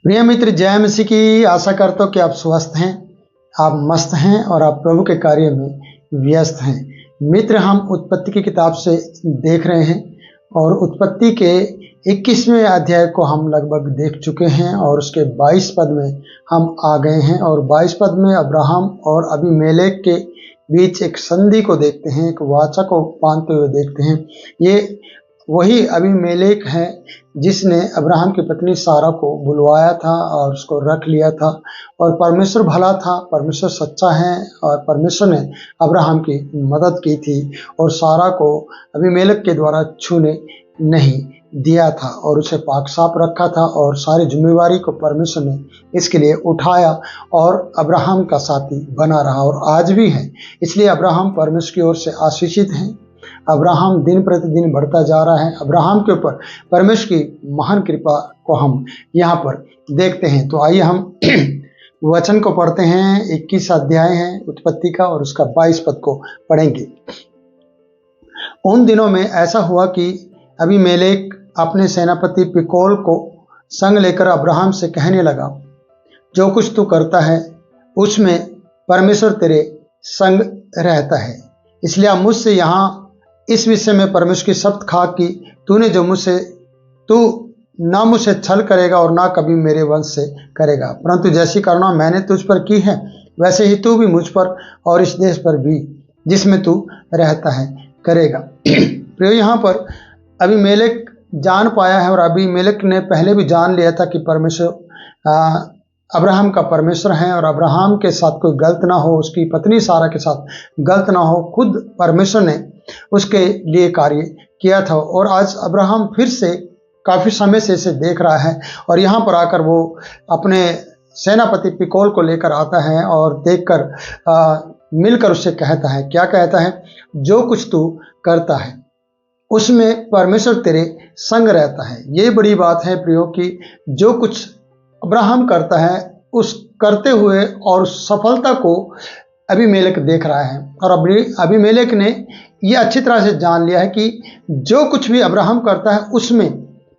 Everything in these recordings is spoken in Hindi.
प्रिय मित्र, जय मसीह की। आशा करता हूँ कि आप स्वस्थ हैं, आप मस्त हैं और आप प्रभु के कार्य में व्यस्त हैं। मित्र, हम उत्पत्ति की किताब से देख रहे हैं और उत्पत्ति के 21वें अध्याय को हम लगभग देख चुके हैं और उसके 22 पद में हम आ गए हैं। और 22 पद में अब्राहम और अबीमेलेक के बीच एक संधि को देखते हैं, एक वाचा को बांधते हुए देखते हैं। ये वही अबीमेलेक है जिसने अब्राहम की पत्नी सारा को बुलवाया था और उसको रख लिया था। और परमेश्वर भला था, परमेश्वर सच्चा है और परमेश्वर ने अब्राहम की मदद की थी और सारा को अबीमेलेक के द्वारा छूने नहीं दिया था और उसे पाक साफ रखा था और सारी जिम्मेवारी को परमेश्वर ने इसके लिए उठाया और अब्राहम का साथी बना रहा और आज भी है। इसलिए अब्राहम परमेश्वर की ओर से आशीषित हैं। अब्राहम दिन प्रतिदिन बढ़ता जा रहा है। अब्राहम के ऊपर परमेश्वर की महान कृपा को हम यहाँ पर देखते हैं। तो आइए हम वचन को पढ़ते हैं। 21 अध्याय है उत्पत्ति का और उसका 22 पद को पढ़ेंगे। उन दिनों में ऐसा हुआ कि अबीमेलेक अपने सेनापति पिकोल को संग लेकर अब्राहम से कहने लगा, जो कुछ तू करता है उसमें परमेश्वर तेरे संग रहता है। इसलिए अब मुझसे यहाँ इस विषय में परमेश्वर की शपथ खा कि तूने जो तू ना मुझसे छल करेगा और ना कभी मेरे वंश से करेगा, परंतु जैसी करुणा मैंने तुझ पर की है वैसे ही तू भी मुझ पर और इस देश पर भी जिसमें तू रहता है करेगा। प्रियो, यहाँ पर अबीमेलेक जान पाया है और अबीमेलेक ने पहले भी जान लिया था कि परमेश्वर अब्राहम का परमेश्वर है और अब्राहम के साथ कोई गलत ना हो, उसकी पत्नी सारा के साथ गलत ना हो। खुद परमेश्वर ने उसके लिए कार्य किया था और आज अब्राहम फिर से काफ़ी समय से इसे देख रहा है और यहाँ पर आकर वो अपने सेनापति पिकोल को लेकर आता है और देखकर मिलकर उससे कहता है, क्या कहता है? जो कुछ तू करता है उसमें परमेश्वर तेरे संग रहता है। ये बड़ी बात है प्रियो कि जो कुछ अब्राहम करता है उस करते हुए और सफलता को अबीमेलेक देख रहा है और अबीमेलेक ने ये अच्छी तरह से जान लिया है कि जो कुछ भी अब्राहम करता है उसमें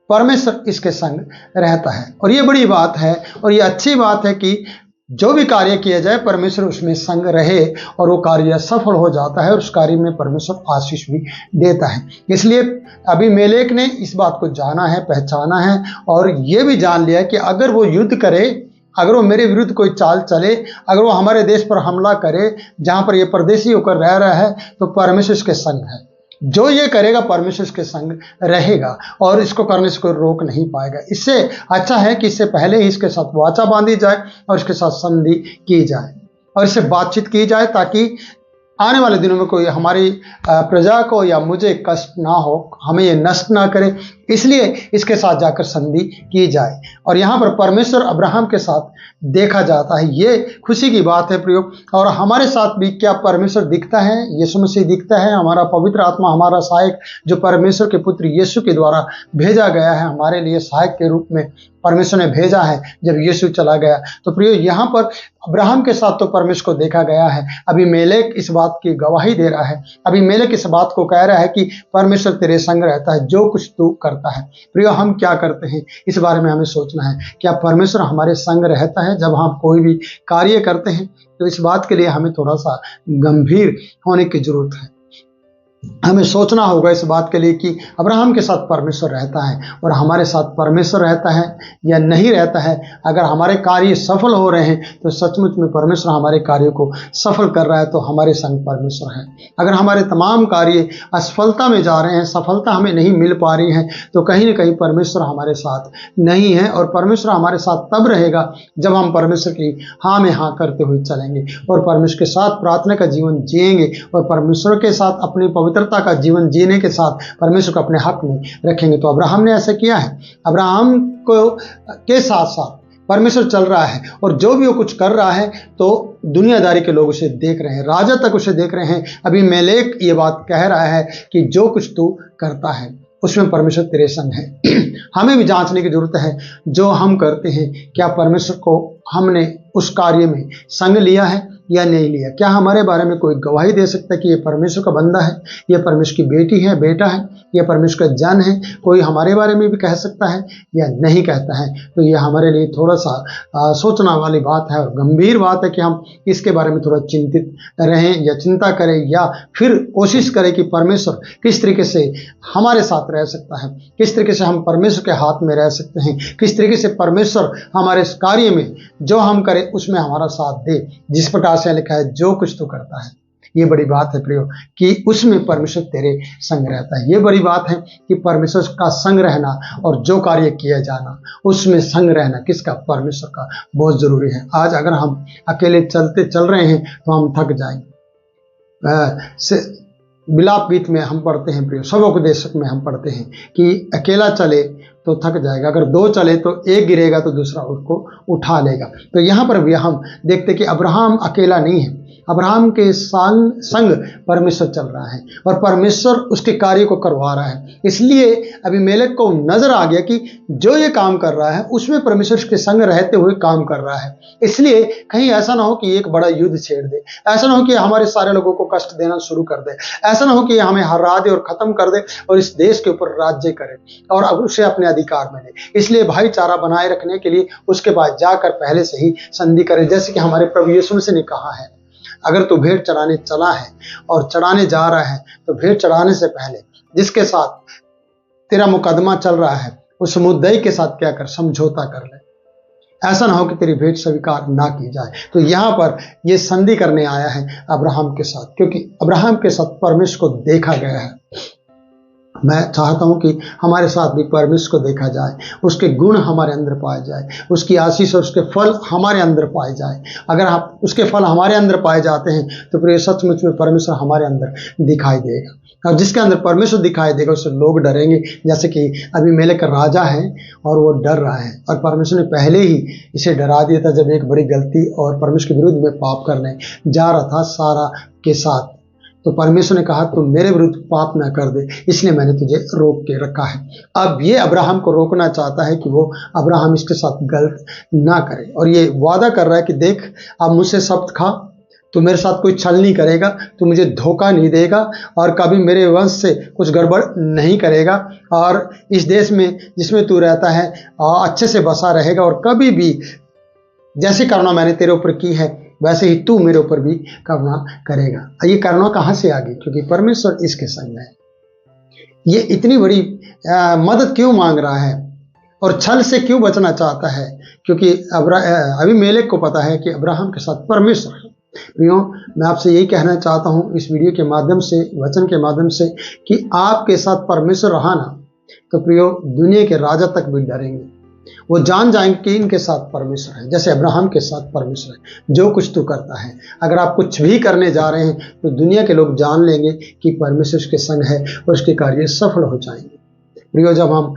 परमेश्वर इसके संग रहता है। और ये बड़ी बात है और ये अच्छी बात है कि जो भी कार्य किया जाए परमेश्वर उसमें संग रहे और वो कार्य सफल हो जाता है और उस कार्य में परमेश्वर आशीष भी देता है। इसलिए अबीमेलेक ने इस बात को जाना है, पहचाना है और ये भी जान लिया है कि अगर वो युद्ध करे, अगर वो मेरे विरुद्ध कोई चाल चले, अगर वो हमारे देश पर हमला करे जहाँ पर ये परदेशी होकर रह रहा है, तो परमेश्वर इसके संग है। जो ये करेगा परमेश्वर इसके संग रहेगा और इसको करने से कोई रोक नहीं पाएगा। इससे अच्छा है कि इससे पहले ही इसके साथ वाचा बांधी जाए और इसके साथ संधि की जाए और इससे बातचीत की जाए ताकि आने वाले दिनों में कोई हमारी प्रजा को या मुझे कष्ट ना हो, हमें ये नष्ट ना करे। इसलिए इसके साथ जाकर संधि की जाए और यहाँ पर परमेश्वर अब्राहम के साथ देखा जाता है। ये खुशी की बात है प्रियो। और हमारे साथ भी क्या परमेश्वर दिखता है? यीशु मसीह दिखता है, हमारा पवित्र आत्मा, हमारा सहायक जो परमेश्वर के पुत्र यीशु के द्वारा भेजा गया है, हमारे लिए सहायक के रूप में परमेश्वर ने भेजा है जब यीशु चला गया। तो प्रियो, यहाँ पर अब्राहम के साथ तो परमेश्वर को देखा गया है। अबीमेलेक इस बात की गवाही दे रहा है, अबीमेलेक इस बात को कह रहा है कि परमेश्वर तेरे संग रहता है जो कुछ तू करता है। प्रियो, हम क्या करते हैं इस बारे में हमें सोचना है। क्या परमेश्वर हमारे संग रहता है जब हम कोई भी कार्य करते हैं? तो इस बात के लिए हमें थोड़ा सा गंभीर होने की जरूरत है। हमें सोचना होगा इस बात के लिए कि अब्राहम के साथ परमेश्वर रहता है और हमारे साथ परमेश्वर रहता है या नहीं रहता है। अगर हमारे कार्य सफल हो रहे हैं तो सचमुच में परमेश्वर हमारे कार्यों को सफल कर रहा है, तो हमारे संग परमेश्वर है। अगर हमारे तमाम कार्य असफलता में जा रहे हैं, सफलता हमें नहीं मिल पा रही है, तो कहीं ना कहीं परमेश्वर हमारे साथ नहीं है। और परमेश्वर हमारे साथ तब रहेगा जब हम परमेश्वर की हाँ में हाँ करते हुए चलेंगे और परमेश्वर के साथ प्रार्थना का जीवन जिएंगे और परमेश्वर के साथ अपनी पवित्रता का जीवन जीने के साथ परमेश्वर को अपने हक में रखेंगे। तो अब्राहम ने ऐसा किया है। अब्राहम को के साथ साथ परमेश्वर चल रहा है और जो भी वो कुछ कर रहा है तो दुनियादारी के लोग उसे देख रहे हैं, राजा तक उसे देख रहे हैं। अबीमेलेक ये बात कह रहा है कि जो कुछ तू करता है उसमें परमेश्वर तेरे संग है। हमें भी जांचने की जरूरत है जो हम करते हैं, क्या परमेश्वर को हमने उस कार्य में संग लिया है या नहीं लिया? क्या हमारे बारे में कोई गवाही दे सकता है कि ये परमेश्वर का बंदा है, ये परमेश्वर की बेटी है, बेटा है, ये परमेश्वर का जन है? कोई हमारे बारे में भी कह सकता है या नहीं कहता है? तो ये हमारे लिए थोड़ा सा सोचना वाली बात है और गंभीर बात है कि हम इसके बारे में थोड़ा चिंतित रहें या चिंता करें, या फिर कोशिश करें कि परमेश्वर किस तरीके से हमारे साथ रह सकता है, किस तरीके से हम परमेश्वर के हाथ में रह सकते हैं, किस तरीके से परमेश्वर हमारे इस कार्य में जो हम करें उसमें हमारा साथ दे। जिस प्रकार से लिखा है, जो कुछ तू करता है, ये बड़ी बात है प्रियो कि उसमें परमेश्वर तेरे संग रहता है। ये बड़ी बात है कि परमेश्वर का संग रहना और जो कार्य किया जाना उसमें संग रहना किसका? परमेश्वर का, बहुत जरूरी है। आज अगर हम अकेले चल रहे हैं तो हम थक जाएंगे। विलाप गीत में हम पढ़ते हैं प्रियो, सबोपदेशक में हम पढ़ते हैं कि अकेला चले तो थक जाएगा, अगर दो चले तो एक गिरेगा तो दूसरा उसको उठा लेगा। तो यहाँ पर भी हम देखते कि अब्राहम अकेला नहीं है, अब्राहम के संग परमेश्वर चल रहा है और परमेश्वर उसके कार्य को करवा रहा है। इसलिए अबीमेलेक को नजर आ गया कि जो ये काम कर रहा है उसमें परमेश्वर के संग रहते हुए काम कर रहा है। इसलिए कहीं ऐसा ना हो कि एक बड़ा युद्ध छेड़ दे, ऐसा ना हो कि हमारे सारे लोगों को कष्ट देना शुरू कर दे, ऐसा ना हो कि हमें हरा दे और खत्म कर दे और इस देश के ऊपर राज्य करे और अब उसे अपने अधिकार में ले। इसलिए भाईचारा बनाए रखने के लिए उसके पास जाकर पहले से ही संधि करे। जैसे कि हमारे प्रभु यीशु मसीह ने कहा है, अगर तू भेंट चढ़ाने चला है और चढ़ाने जा रहा है तो भेंट चढ़ाने से पहले जिसके साथ तेरा मुकदमा चल रहा है उस मुद्दई के साथ क्या कर? समझौता कर ले। ऐसा ना हो कि तेरी भेंट स्वीकार ना की जाए। तो यहाँ पर ये संधि करने आया है अब्राहम के साथ, क्योंकि अब्राहम के साथ परमेश्वर को देखा गया है। मैं चाहता हूं कि हमारे साथ भी परमेश्वर को देखा जाए, उसके गुण हमारे अंदर पाए जाए, उसकी आशीष और उसके फल हमारे अंदर पाए जाए। अगर आप उसके फल हमारे अंदर पाए जाते हैं तो प्रिय सचमुच में परमेश्वर हमारे अंदर दिखाई देगा, और जिसके अंदर परमेश्वर दिखाई देगा उससे लोग डरेंगे। जैसे कि अबीमेलेक का राजा है और वो डर रहा है, और परमेश्वर ने पहले ही इसे डरा दिया था जब एक बड़ी गलती और परमेश्वर के विरुद्ध में पाप करने जा रहा था सारा के साथ। तो परमेश्वर ने कहा तुम मेरे विरुद्ध पाप ना कर दे, इसलिए मैंने तुझे रोक के रखा है। अब ये अब्राहम को रोकना चाहता है कि वो अब्राहम इसके साथ गलत ना करे, और ये वादा कर रहा है कि देख अब मुझसे शब्द खा, तू मेरे साथ कोई छल नहीं करेगा, तू मुझे धोखा नहीं देगा और कभी मेरे वंश से कुछ गड़बड़ नहीं करेगा, और इस देश में जिसमें तू रहता है अच्छे से बसा रहेगा, और कभी भी जैसी करुणा मैंने तेरे ऊपर की है वैसे ही तू मेरे ऊपर भी करुणा करेगा। ये करुणा कहाँ से आ गई? क्योंकि परमेश्वर इसके संग है। ये इतनी बड़ी मदद क्यों मांग रहा है और छल से क्यों बचना चाहता है? क्योंकि अबीमेलेक को पता है कि अब्राहम के साथ परमेश्वर है। प्रियो, मैं आपसे यही कहना चाहता हूँ इस वीडियो के माध्यम से, वचन के माध्यम से, कि आपके साथ परमेश्वर रहा ना तो प्रियो दुनिया के राजा तक भी डरेंगे। वो जान जाएंगे कि इनके साथ परमेश्वर है, जैसे अब्राहम के साथ परमेश्वर है। जो कुछ तू करता है, अगर आप कुछ भी करने जा रहे हैं तो दुनिया के लोग जान लेंगे कि परमेश्वर के संग है और उसके कार्य सफल हो जाएंगे। प्रियो, जब हम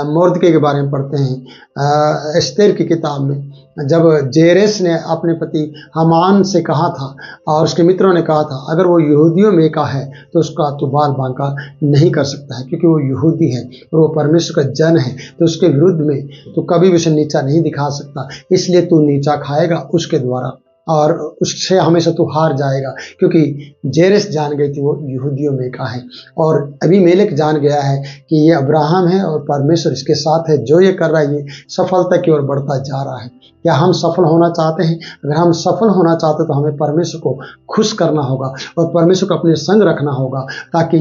मोर्दके के बारे में पढ़ते हैं एस्तेर की किताब में, जब जेरेस ने अपने पति हामान से कहा था और उसके मित्रों ने कहा था अगर वो यहूदियों में का है तो उसका तो बाल बांका नहीं कर सकता है, क्योंकि वो यहूदी है और वो परमेश्वर का जन है, तो उसके विरुद्ध में तो कभी भी उसे नीचा नहीं दिखा सकता। इसलिए तू नीचा खाएगा उसके द्वारा और उससे हमेशा तू हार जाएगा, क्योंकि जेरेस जान गई थी वो यहूदियों में का है, और अबीमेलेक जान गया है कि ये अब्राहम है और परमेश्वर इसके साथ है। जो ये कर रहा है ये सफलता की ओर बढ़ता जा रहा है। क्या हम सफल होना चाहते हैं? अगर हम सफल होना चाहते हैं तो हमें परमेश्वर को खुश करना होगा और परमेश्वर को अपने संग रखना होगा, ताकि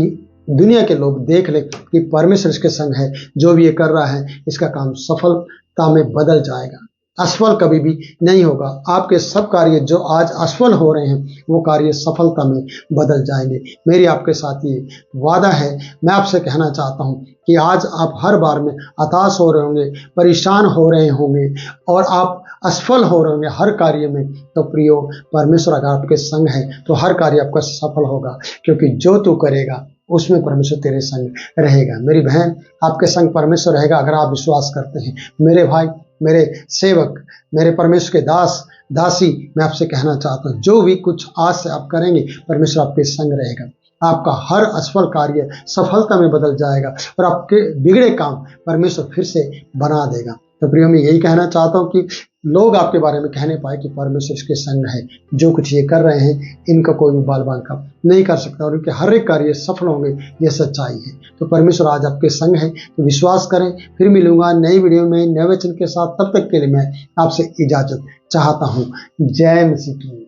दुनिया के लोग देख ले कि परमेश्वर इसके संग है। जो भी ये कर रहा है इसका काम सफलता में बदल जाएगा, असफल कभी भी नहीं होगा। आपके सब कार्य जो आज असफल हो रहे हैं वो कार्य सफलता में बदल जाएंगे। मेरी आपके साथ ये वादा है। मैं आपसे कहना चाहता हूँ कि आज आप हर बार में हताश हो रहे होंगे, परेशान हो रहे होंगे और आप असफल हो रहे होंगे हर कार्य में, तो प्रियो परमेश्वर अगर आपके संग है तो हर कार्य आपका सफल होगा, क्योंकि जो तू करेगा उसमें परमेश्वर तेरे संग रहेगा। मेरी बहन, आपके संग परमेश्वर रहेगा अगर आप विश्वास करते हैं। मेरे भाई, मेरे सेवक, मेरे परमेश्वर के दास दासी, मैं आपसे कहना चाहता हूँ जो भी कुछ आज से आप करेंगे परमेश्वर आपके संग रहेगा। आपका हर असफल कार्य सफलता में बदल जाएगा और आपके बिगड़े काम परमेश्वर फिर से बना देगा। तो प्रियो, मैं यही कहना चाहता हूँ कि लोग आपके बारे में कहने पाए कि परमेश्वर इसके संग है, जो कुछ ये कर रहे हैं इनका कोई भी बाल बांका नहीं कर सकता और इनके हर एक कार्य सफल होंगे, ये सच्चाई है। तो परमेश्वर आज आपके संग है, तो विश्वास करें। फिर मिलूंगा नई वीडियो में नए वचन के साथ, तब तक के लिए मैं आपसे इजाजत चाहता हूँ। जय मसीह की।